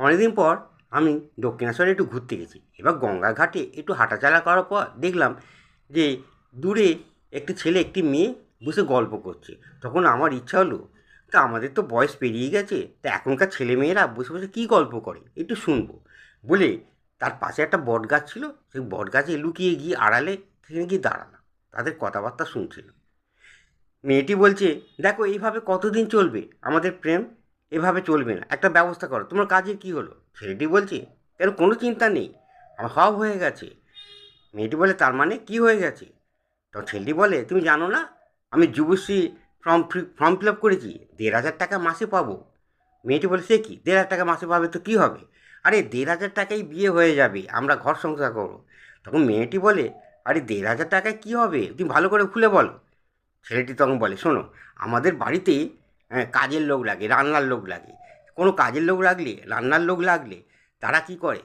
অনেকদিন পর আমি দক্ষিণেশ্বরে একটু ঘুরতে গেছি। এবার গঙ্গা ঘাটে একটু হাঁটাচলা করার পর দেখলাম যে দূরে একটি ছেলে একটি মেয়ে বসে গল্প করছে। তখন আমার ইচ্ছা হলো, তা আমাদের তো বয়স পেরিয়ে গেছে, তা এখনকার ছেলেমেয়েরা বসে বসে কী গল্প করে একটু শুনবো বলে তার পাশে একটা বট গাছ ছিল, সেই বট গাছে লুকিয়ে গিয়ে আড়ালে সেখানে গিয়ে দাঁড়ালাম। তাদের কথাবার্তা শুনছিলাম। মেয়েটি বলছে, দেখো এইভাবে কতদিন চলবে আমাদের প্রেম? এভাবে চলবে না, একটা ব্যবস্থা করো। তোমার কাজের কী হলো? ছেলেটি বলছে, কেন কোনো চিন্তা নেই, আমার সব হয়ে গেছে। মেয়েটি বলে, তার মানে কী হয়ে গেছে? তখন ছেলেটি বলে, তুমি জানো না আমি যুবশ্রী ফর্ম ফিল আপ করেছি, 1,500 টাকা মাসে পাবো। মেয়েটি বলে, সে কি 1,500 টাকা মাসে পাবে তো কী হবে? আরে 1,500 টাকায় বিয়ে হয়ে যাবে, আমরা ঘর সংসার করো। তখন মেয়েটি বলে, আরে 1,500 টাকায় কী হবে, তুমি ভালো করে খুলে বলো। ছেলেটি তখন বলে, শোনো, আমাদের বাড়িতে কাজের লোক লাগে, রান্নার লোক লাগে। কোনো কাজের লোক লাগলে, রান্নার লোক লাগলে তারা কি করে,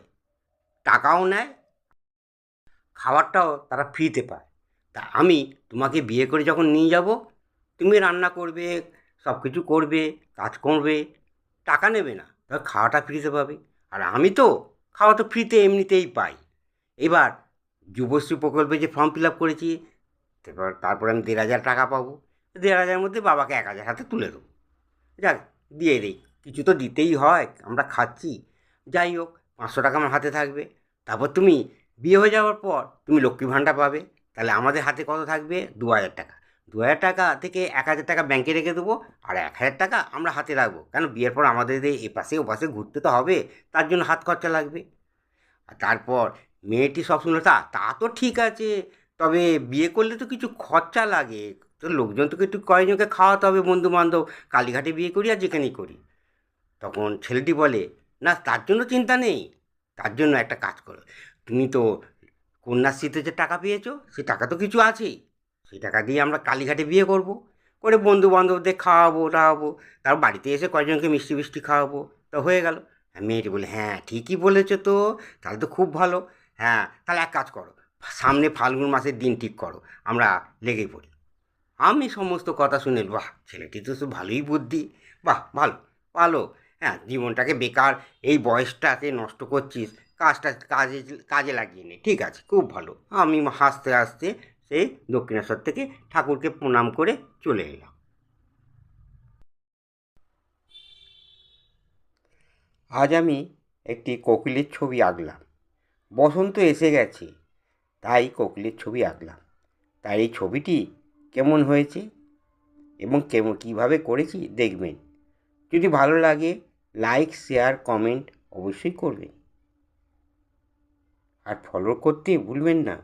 টাকাও নেয়, খাবারটাও তারা ফ্রিতে পায়। তা আমি তোমাকে বিয়ে করে যখন নিয়ে যাব, তুমি রান্না করবে, সব কিছু করবে, কাজ করবে, টাকা নেবে না, তবে খাওয়াটা ফ্রিতে পাবে। আর আমি তো খাওয়া তো ফ্রিতে এমনিতেই পাই। এবার যুবশ্রী প্রকল্পে যে ফর্ম ফিল আপ করেছি, তারপর আমি 1,500 টাকা পাবো। 1,500-এর মধ্যে বাবাকে 1,000 হাতে তুলে দেবো। যাক, দিয়ে দিই, কিছু তো দিতেই হয়, আমরা খাচ্ছি। যাই হোক, 500 টাকা আমার হাতে থাকবে। তারপর তুমি বিয়ে হয়ে যাওয়ার পর তুমি লক্ষ্মী ভাণ্ডার পাবে। তাহলে আমাদের হাতে কত থাকবে? 2,000 টাকা। 2,000 টাকা থেকে 1,000 টাকা ব্যাংকে রেখে দেবো, আর 1,000 টাকা আমরা হাতে রাখবো। কেন, বিয়ের পর আমাদের এপাশে ওপাশে ঘুরতে তো হবে, তার জন্য হাত খরচা লাগবে। আর তারপর মেয়েটি সব শুনলো, তা তা তো ঠিক আছে, তবে বিয়ে করলে তো কিছু খরচা লাগে, তো লোকজন তোকে একটু কয়েকজনকে খাওয়াতে হবে, বন্ধু বান্ধব। কালীঘাটে বিয়ে করি আর যেখানেই করি। তখন ছেলেটি বলে, না তার জন্য চিন্তা নেই, তার জন্য একটা কাজ করো, তুমি তো কন্যাশ্রীতে যে টাকা পেয়েছো, সে টাকা তো কিছু আছেই, সেই টাকা দিয়ে আমরা কালীঘাটে বিয়ে করব, করে বন্ধু বান্ধবদের খাওয়াবো টাওয়াবো, তার বাড়িতে এসে কয়েকজনকে মিষ্টি মিষ্টি খাওয়াবো, তো হয়ে গেল। মেয়েটি বলে, হ্যাঁ ঠিকই বলেছো তো, তাহলে তো খুব ভালো। হ্যাঁ, তাহলে এক কাজ করো, সামনে ফাল্গুন মাসের দিন ঠিক করো, আমরা লেগে পড়ি। আমি সমস্ত কথা শুনে, বাহ, ছেলেটি তো ভালোই বুদ্ধি, বাহ ভালো, ভালো। হ্যাঁ, জীবনটাকে বেকার এই বয়সটাকে নষ্ট করছিস, কাজটা কাজে কাজে লাগিয়ে নে, ঠিক আছে, খুব ভালো। আমি হাসতে হাসতে সেই দক্ষিণেশ্বর থেকে ঠাকুরকে প্রণাম করে চলে এলাম। আজ আমি একটি কোকিলের ছবি আঁকলাম। বসন্ত এসে গেছে, তাই কোকিলের ছবি আঁকলাম। তাই এই ছবিটি কেমন হয়েছে এবং কীভাবে করেছি দেখবেন। যদি ভালো লাগে, লাইক শেয়ার কমেন্ট অবশ্যই করবেন, আর ফলো করতে ভুলবেন না।